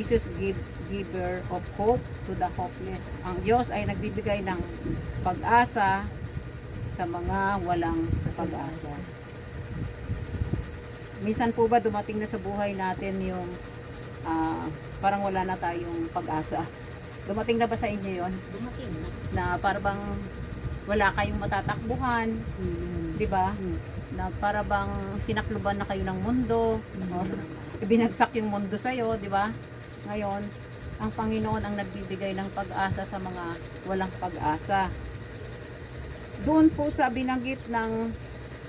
Jesus giver of hope to the hopeless. Ang Diyos ay nagbibigay ng pag-asa sa mga walang pag-asa. Minsan po ba dumating na sa buhay natin yung parang wala na tayong pag-asa? Dumating na ba sa inyo yon? Dumating na. Na parang wala kayong matatakbuhan, di ba? Na para bang sinakluban na kayo ng mundo, o ibinagsak yung mundo sa'yo, di ba? Ngayon, ang Panginoon ang nagbibigay ng pag-asa sa mga walang pag-asa. Doon po sa binanggit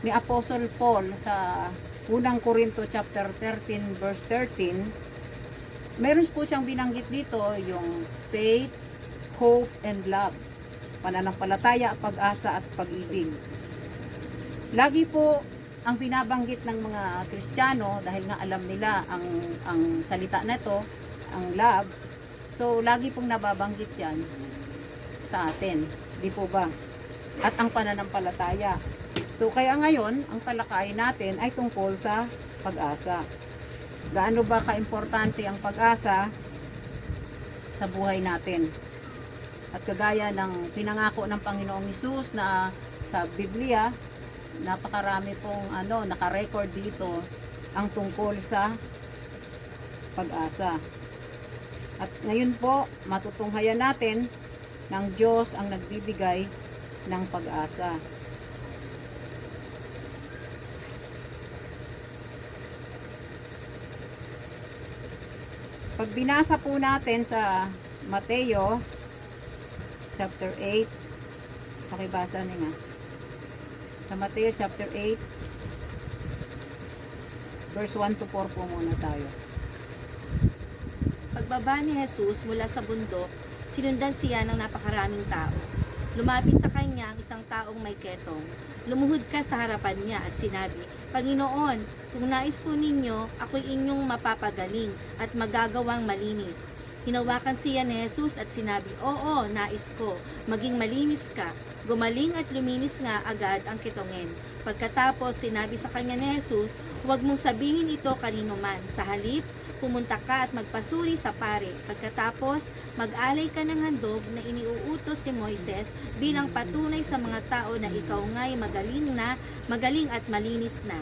ni Apostle Paul sa unang Korinto chapter 13 verse 13, meron po siyang binanggit dito yung faith, hope, and love. Pananampalataya, pag-asa, at pag-ibig. Lagi po ang binabanggit ng mga Kristiyano dahil nga alam nila ang salita na ito, ang love. So, lagi pong nababanggit yan sa atin. Di po ba? At ang pananampalataya. So, kaya ngayon, ang talakayin natin ay tungkol sa pag-asa. Gaano ba kaimportante ang pag-asa sa buhay natin? At kagaya ng pinangako ng Panginoong Hesus na sa Biblia, napakarami pong naka-record dito ang tungkol sa pag-asa. At ngayon po, matutunghayan natin ng Diyos ang nagbibigay ng pag-asa. Pag binasa po natin sa Mateo chapter 8, pakibasa niya. Sa Mateo chapter 8, verse 1 to 4 po muna tayo. Pagbaba ni Jesus mula sa bundok, sinundan siya ng napakaraming tao. Lumapit sa kanya ang isang taong may ketong. Lumuhod ka sa harapan niya at sinabi, Panginoon, kung nais po ninyo, ako'y inyong mapapagaling at magagawang malinis. Hinawakan siya ni Jesus at sinabi, Oo, nais ko, maging malinis ka. Gumaling at luminis nga agad ang kitongin. Pagkatapos sinabi sa kanya ni Jesus, huwag mong sabihin ito kanino man. Sa halip, pumunta ka at magpasuri sa pare. Pagkatapos, mag-alay ka ng handog na iniuutos ni Moises bilang patunay sa mga tao na ikaw nga'y magaling at malinis na.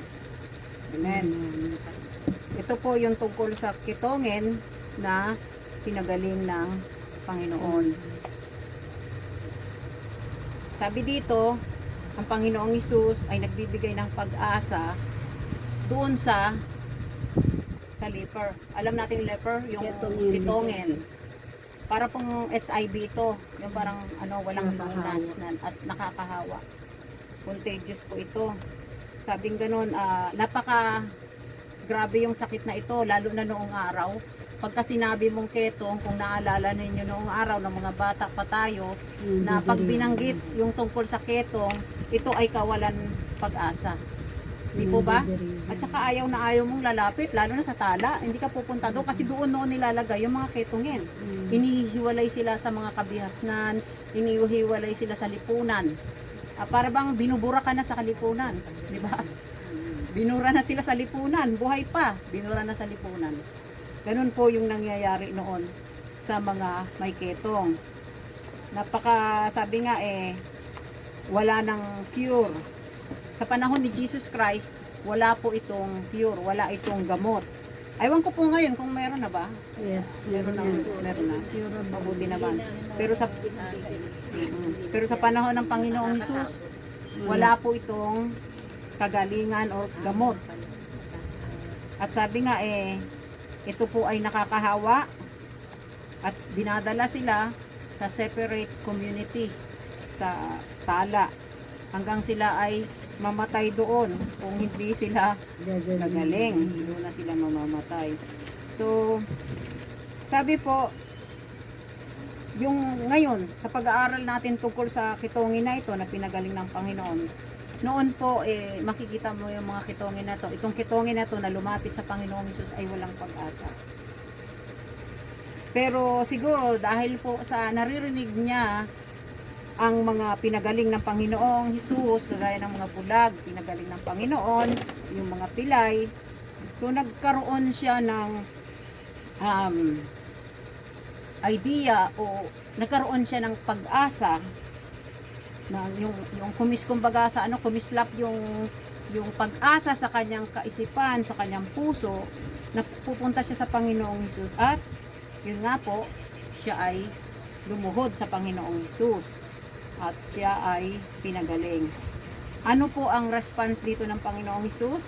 Amen. Ito po yung tungkol sa kitongin na pinagaling ng Panginoon. Sabi dito, ang Panginoong Hesus ay nagbibigay ng pag-asa doon sa leper. Alam natin yung leper, yung kitongin. Para pong HIV ito, yung parang walang lunas at nakakahawa. Contagious po ito. Sabing ganun, napaka grabe yung sakit na ito, lalo na noong araw. Pagka sinabi mong ketong, kung naalala ninyo noong araw ng mga bata pa tayo, na pag binanggit yung tungkol sa ketong, ito ay kawalan pag-asa. Di po ba? At saka ayaw na ayaw mong lalapit, lalo na sa tala. Hindi ka pupunta doon kasi doon noon nilalagay yung mga ketongin. Inihiwalay sila sa mga kabihasnan, inihiwalay sila sa lipunan. Para bang binubura ka na sa kalipunan. Di ba? Binura na sila sa lipunan. Buhay pa. Binura na sa lipunan. Ganun po yung nangyayari noon sa mga may ketong. Sabi nga wala nang cure. Sa panahon ni Jesus Christ, wala po itong cure, wala itong gamot. Aywan ko po ngayon kung meron na ba? Yes, Meron na. Mabuti naman. Pero sa panahon ng Panginoong Hesus, wala po itong kagalingan o gamot. At sabi nga ito po ay nakakahawa at dinadala sila sa separate community, sa tala, hanggang sila ay mamatay doon kung hindi sila nagaling. Doon na sila mamamatay. So, sabi po, yung ngayon, sa pag-aaral natin tungkol sa kitongin na ito na pinagaling ng Panginoon, noon po, makikita mo yung mga kitongin na to. Itong kitongin na to na lumapit sa Panginoong Hesus ay walang pag-asa. Pero siguro, dahil po sa naririnig niya ang mga pinagaling ng Panginoong Hesus, kagaya ng mga bulag, pinagaling ng Panginoon, yung mga pilay. So nagkaroon siya ng idea o nagkaroon siya ng pag-asa na yung kumbaga sa kumislap yung pag-asa sa kanyang kaisipan, sa kanyang puso, na pupunta siya sa Panginoong Hesus at yun nga po, siya ay lumuhod sa Panginoong Hesus at siya ay pinagaling. Ano po ang response dito ng Panginoong Hesus?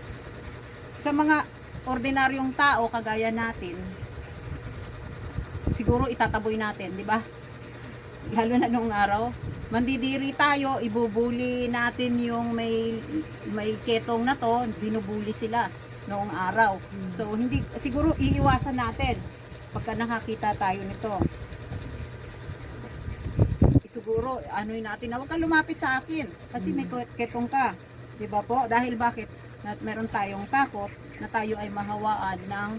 Sa mga ordinaryong tao kagaya natin, siguro itataboy natin, di ba? Lalo na nung araw, mandidiri tayo, ibubuli natin yung may ketong na to, binubuli sila noong araw. So hindi siguro iiwasan natin pagka nakakita tayo nito. Siguro ano'y natin na huwag kang lumapit sa akin kasi may ketong ka. 'Di ba po? Dahil bakit? Meron tayong takot na tayo ay mahawaan ng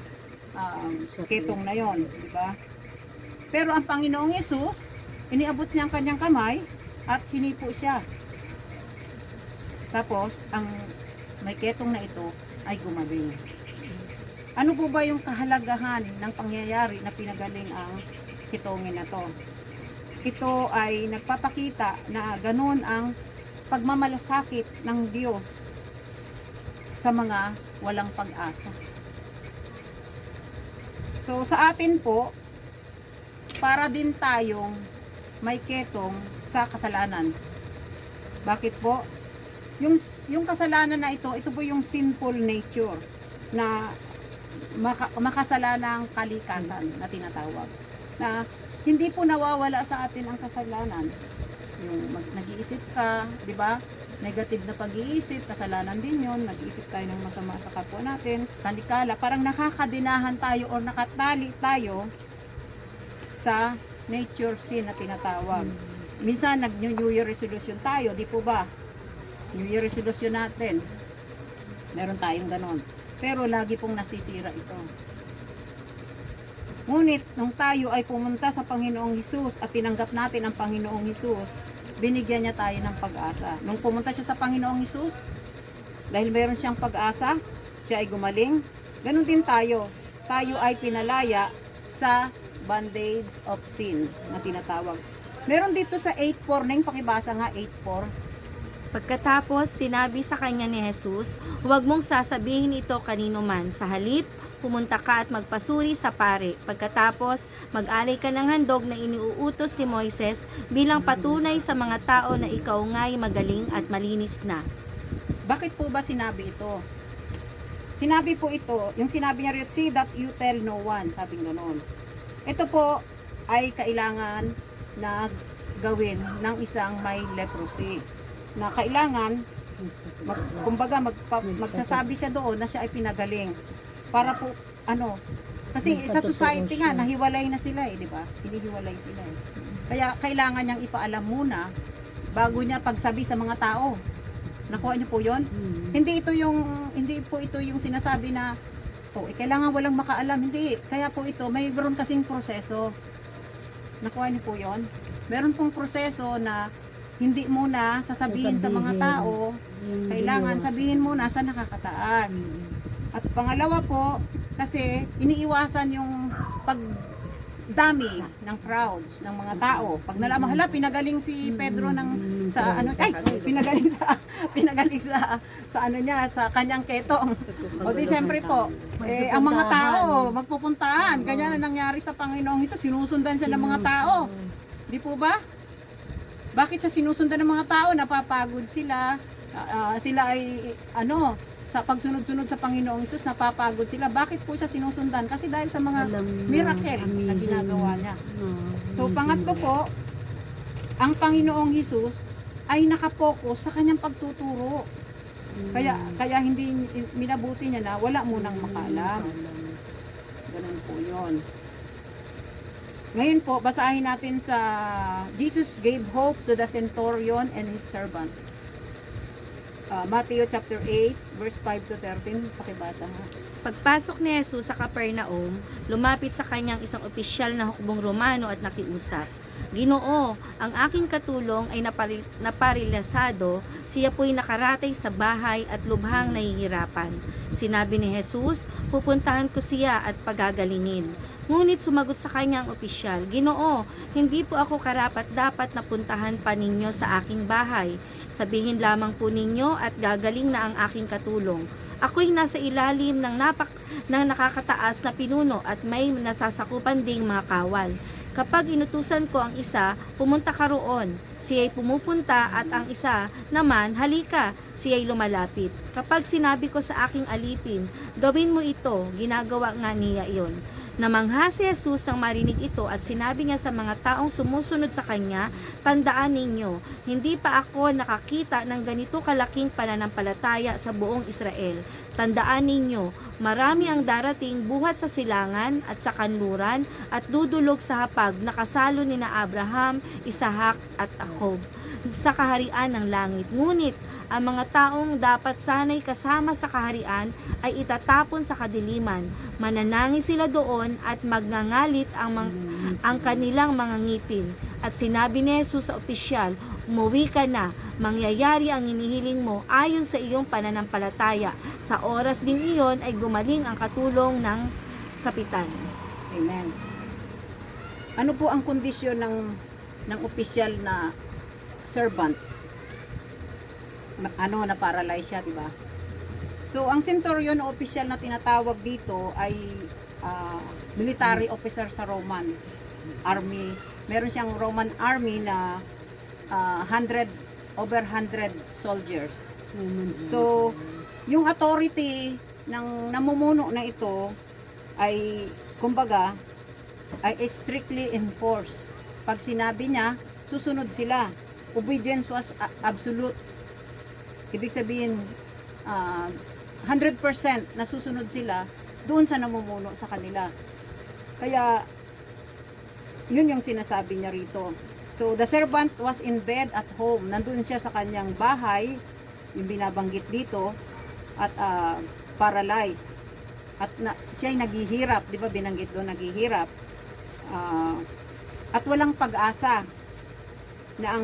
ketong na 'yon, 'di ba? Pero ang Panginoong Hesus, iniabot niya ang kanyang kamay at hinipo siya. Tapos, ang may ketong na ito ay gumaling. Ano po ba yung kahalagahan ng pangyayari na pinagaling ang ketongin na to? Ito ay nagpapakita na ganun ang pagmamalasakit ng Diyos sa mga walang pag-asa. So, sa atin po, para din tayong may ketong sa kasalanan. Bakit po? Yung kasalanan na ito po yung sinful nature na makasalanang kalikasan na tinatawag. Na hindi po nawawala sa atin ang kasalanan. Yung nag-iisip ka, di ba? Negative na pag-iisip, kasalanan din yun. Nag-iisip tayo ng masama sa kapwa natin. Kanikala, parang nakakadinahan tayo o nakatali tayo sa nature sin na tinatawag. Minsan nag-New Year resolution tayo, di po ba? New Year resolution natin. Meron tayong ganon. Pero lagi pong nasisira ito. Ngunit, nung tayo ay pumunta sa Panginoong Hesus at tinanggap natin ang Panginoong Hesus, binigyan niya tayo ng pag-asa. Nung pumunta siya sa Panginoong Hesus, dahil meron siyang pag-asa, siya ay gumaling. Ganon din tayo. Tayo ay pinalaya sa bondage of sin na tinatawag. Meron dito sa 8:4, na yung pakibasa nga 8:4. Pagkatapos, sinabi sa kanya ni Jesus, huwag mong sasabihin ito kanino man. Sa halip, pumunta ka at magpasuri sa pare. Pagkatapos, mag-alay ka ng handog na iniuutos ni Moises bilang patunay sa mga tao na ikaw nga'y magaling at malinis na. Bakit po ba sinabi ito? Sinabi po ito, yung sinabi niya rin, see that you tell no one, sabing gano'n. Ito po ay kailangan na gawin ng isang may leprosy. Na kailangan, magsasabi siya doon na siya ay pinagaling. Para po, kasi sa society nga, nahiwalay na sila di ba? Hinihiwalay sila Kaya kailangan niyang ipaalam muna bago niya pagsabi sa mga tao. Nakuha niyo po yun? Hindi po ito yung sinasabi na kailangan walang makaalam. Hindi. Kaya po ito, mayroon kasing proseso. Nakuha niyo po yun? Meron pong proseso na hindi muna sasabihin sa mga tao, kailangan sabihin muna sa nakakataas. At pangalawa po, kasi iniiwasan yung pagdami ng crowds, ng mga tao. Pag nalaman, hala, pinagaling si Pedro pinagaling sa kanyang ketong. O di siyempre po, ang mga tao, magpupuntaan. Ganyan na nangyari sa Panginoong Hesus, sinusundan siya ng mga tao. Di po ba? Bakit siya sinusundan ng mga tao? Napapagod sila. Sila ay, sa pagsunod-sunod sa Panginoong Hesus, napapagod sila. Bakit po siya sinusundan? Kasi dahil sa mga miracle na ginagawa niya. So, pangatlo po, ang Panginoong Hesus ay nakapokus sa kanyang pagtuturo. Kaya hindi minabuti niya na wala munang makaalam. Ganun po yun. Ngayon po, basahin natin sa Jesus gave hope to the centurion and his servant. Matthew chapter 8, verse 5 to 13. Pakibasa nga. Pagpasok ni Jesus sa Capernaum, lumapit sa kanyang isang opisyal na hukbong Romano at nakiusap. Ginoo, ang aking katulong ay naparilasado, siya po'y nakaratay sa bahay at lubhang nahihirapan. Sinabi ni Jesus, pupuntahan ko siya at pagagalingin. Ngunit sumagot sa kanya ang opisyal, Ginoo, hindi po ako karapat-dapat na puntahan pa ninyo sa aking bahay. Sabihin lamang po ninyo at gagaling na ang aking katulong. Ako'y nasa ilalim ng nakakataas na pinuno at may nasasakupan ding mga kawal. Kapag inutusan ko ang isa, pumunta ka roon. Siya'y pumupunta at ang isa naman, halika, siya'y lumalapit. Kapag sinabi ko sa aking alipin, gawin mo ito, ginagawa nga niya iyon. Namangha si Jesus nang marinig ito at sinabi niya sa mga taong sumusunod sa kanya, tandaan ninyo, hindi pa ako nakakita ng ganito kalaking pananampalataya sa buong Israel. Tandaan ninyo, marami ang darating buhat sa silangan at sa kanluran at dudulog sa hapag na kasalo ni na Abraham, Isahak at Jacob sa kaharian ng langit. Ngunit ang mga taong dapat sanay kasama sa kaharian ay itatapon sa kadiliman. Mananangis sila doon at magngangalit ang kanilang mga ngipin. At sinabi ni Jesus sa opisyal, umuwi ka na, mangyayari ang inihiling mo ayon sa iyong pananampalataya. Sa oras ding iyon ay gumaling ang katulong ng kapitan. Amen. Ano po ang kondisyon ng opisyal na servant? Na paralyze siya, di ba? So, ang centurion o opisyal na tinatawag dito ay military officer sa Roman army. Meron siyang Roman army na 100 soldiers. So, yung authority ng namumuno na ito ay kumbaga ay strictly enforced. Pag sinabi niya, susunod sila. Obedience was absolute. Ibig sabihin, 100% nasusunod sila doon sa namumuno sa kanila. Kaya, yun yung sinasabi niya rito. So, the servant was in bed at home. Nandun siya sa kanyang bahay, yung binabanggit dito, at paralyzed. At siya'y naghihirap, di ba binanggit doon, naghihirap. At walang pag-asa na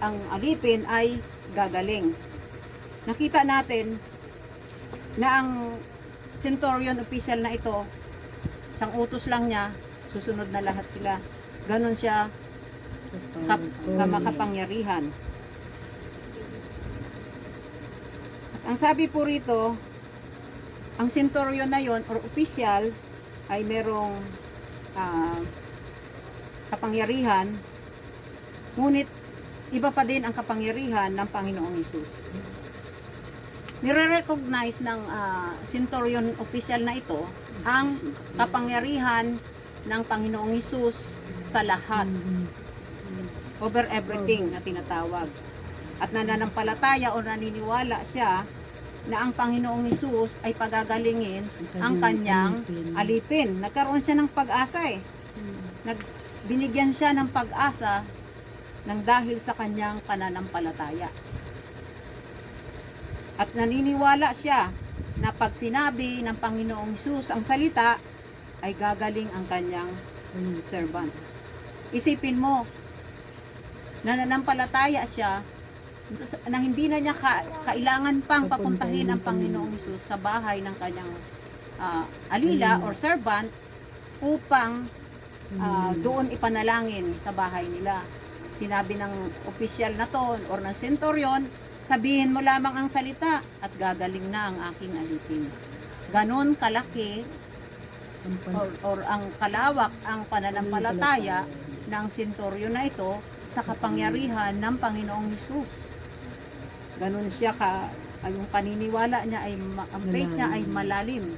ang alipin ay gagaling. Nakita natin na ang centurion official na ito, isang utos lang niya, susunod na lahat sila. Ganon siya makapangyarihan. At ang sabi po rito, ang centurion na yon or official ay merong kapangyarihan, ngunit iba pa din ang kapangyarihan ng Panginoong Hesus. Nire-recognize ng centurion official na ito ang kapangyarihan ng Panginoong Hesus sa lahat. Over everything na tinatawag. At nananampalataya o naniniwala siya na ang Panginoong Hesus ay pagagalingin ang kanyang alipin. Nagkaroon siya ng pag-asa eh. Binigyan siya ng pag-asa nang dahil sa kanyang pananampalataya. At naniniwala siya na pag sinabi ng Panginoong Hesus ang salita, ay gagaling ang kanyang servant. Isipin mo, nananampalataya siya na hindi na niya kailangan pang papuntahin ang Panginoong Hesus sa bahay ng kanyang alila or servant upang doon ipanalangin sa bahay nila. Sinabi ng opisyal na to or ng centurion, sabihin mo lamang ang salita at gagaling na ang aking alipin. Ganon kalaki or ang kalawak ang pananampalataya ng centurion na ito sa kapangyarihan ng Panginoong Hesus. Ganon siya yung paniniwala niya ay ang faith niya ay malalim.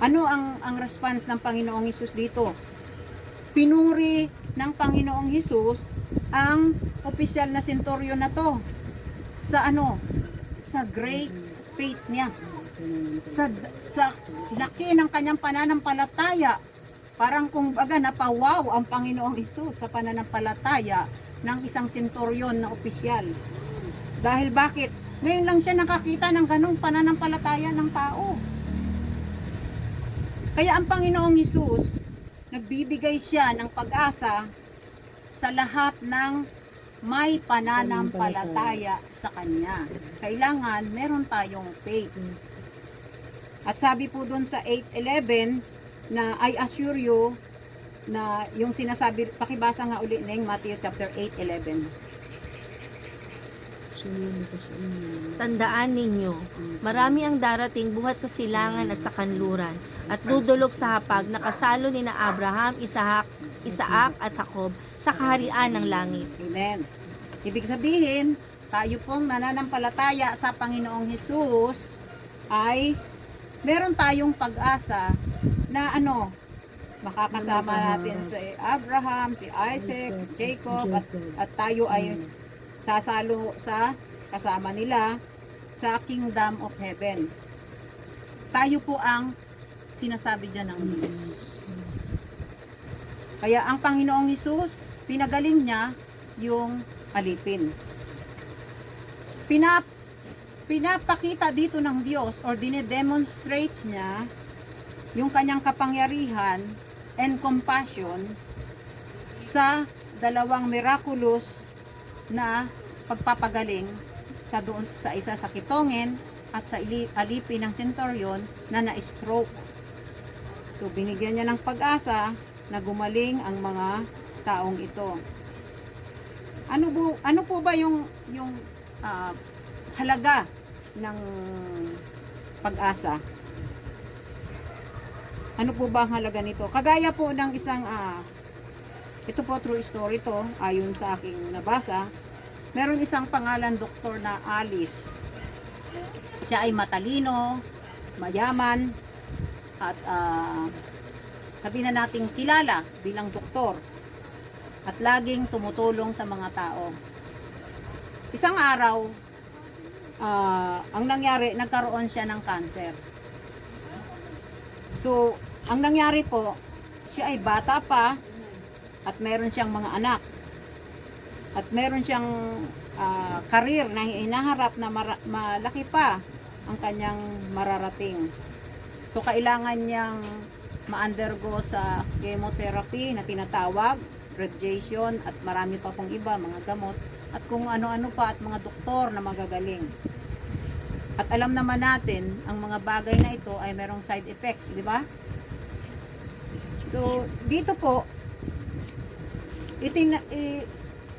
Ano ang response ng Panginoong Hesus dito? Pinuri ng Panginoong Hesus ang opisyal na centurion na to sa great faith niya, sa laki ng kanyang pananampalataya. Parang kung baga napawaw ang Panginoong Hesus sa pananampalataya ng isang centurion na opisyal. Dahil bakit? Ngayon lang siya nakakita ng ganong pananampalataya ng tao. Kaya ang Panginoong Hesus, nagbibigay siya ng pag-asa sa lahat ng may pananampalataya sa Kanya. Kailangan meron tayong faith. At sabi po dun sa 8:11, na I assure you na yung sinasabi, pakibasa nga uli ng Matthew chapter 8:11. Tandaan ninyo, marami ang darating buhat sa silangan at sa kanluran, at dudulog sa hapag na kasalo ni na Abraham, Isaac at Jacob sa kaharian ng langit. Amen. Ibig sabihin, tayo pong nananampalataya sa Panginoong Hesus ay meron tayong pag-asa na makakasama natin si Abraham, si Isaac, Jacob, at tayo ay sasalo sa kasama nila sa kingdom of heaven. Tayo po ang sinasabi dyan ng Diyos. Kaya ang Panginoong Hesus, pinagaling niya yung alipin. Pinapakita dito ng Diyos or dinedemonstrates niya yung kanyang kapangyarihan and compassion sa dalawang miraculous na pagpapagaling sa isa sa kitongin at sa alipin ng centurion na na-stroke. So binigyan niya ng pag-asa na gumaling ang mga taong ito. Ano po ba yung halaga ng pag-asa? Ano po ba ang halaga nito? Kagaya po ng isang ito po true story to, ayon sa aking nabasa. Meron isang pangalan doktor na Alice. Siya ay matalino, mayaman, at sabihin na nating kilala bilang doktor. At laging tumutulong sa mga tao. Isang araw, ang nangyari, nagkaroon siya ng cancer. So, ang nangyari po, siya ay bata pa at meron siyang mga anak. At meron siyang karir na hinaharap na malaki pa ang kanyang mararating. So, kailangan niyang ma-undergo sa chemotherapy na tinatawag, radiation, at marami pa pong iba, mga gamot, at kung ano-ano pa, at mga doktor na magagaling. At alam naman natin, ang mga bagay na ito ay merong side effects, di ba? So, dito po,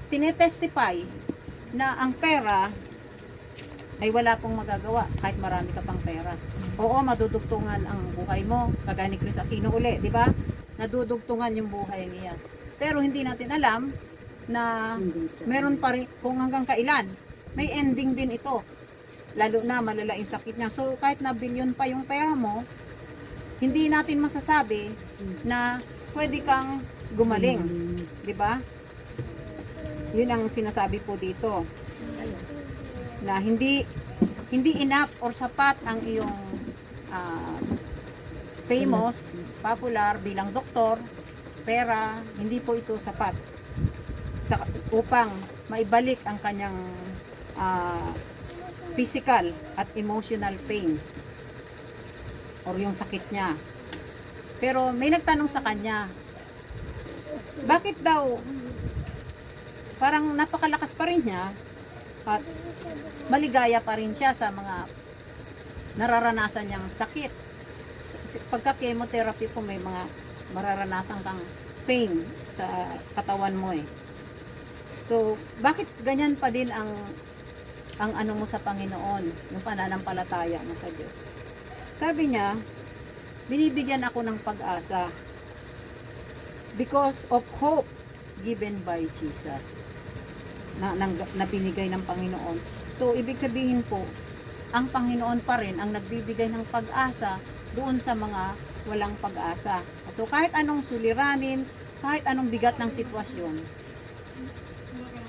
tinetestify na ang pera ay wala pong magagawa kahit marami ka pang pera. Oo, madudugtungan ang buhay mo, kagaya ni Chris Aquino uli, di ba? Nadudugtungan yung buhay niya. Pero hindi natin alam na meron pa rin kung hanggang kailan. May ending din ito. Lalo na malala yung sakit niya. So kahit na bilyon pa yung pera mo, hindi natin masasabi na pwede kang gumaling. Di ba? Yun ang sinasabi po dito. Na hindi enough or sapat ang iyong famous, popular bilang doktor, pera, hindi po ito sapat upang maibalik ang kanyang physical at emotional pain or yung sakit niya. Pero may nagtanong sa kanya, bakit daw parang napakalakas pa rin niya at maligaya pa rin siya sa mga nararanasan niyang sakit. Pagka chemotherapy po, may mga mararanasan kang pain sa katawan mo eh. So, bakit ganyan pa din ang ano mo sa Panginoon, yung pananampalataya mo sa Diyos? Sabi niya, binibigyan ako ng pag-asa because of hope given by Jesus na binigay ng Panginoon. So, ibig sabihin po, ang Panginoon pa rin ang nagbibigay ng pag-asa doon sa mga walang pag-asa. So, kahit anong suliranin, kahit anong bigat ng sitwasyon,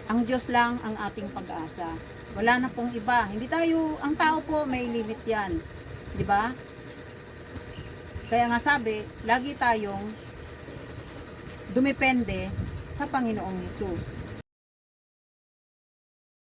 ang Diyos lang ang ating pag-asa. Wala na pong iba. Hindi tayo, ang tao po may limit yan. Di ba? Kaya nga sabi, lagi tayong dumepende sa Panginoong Hesus.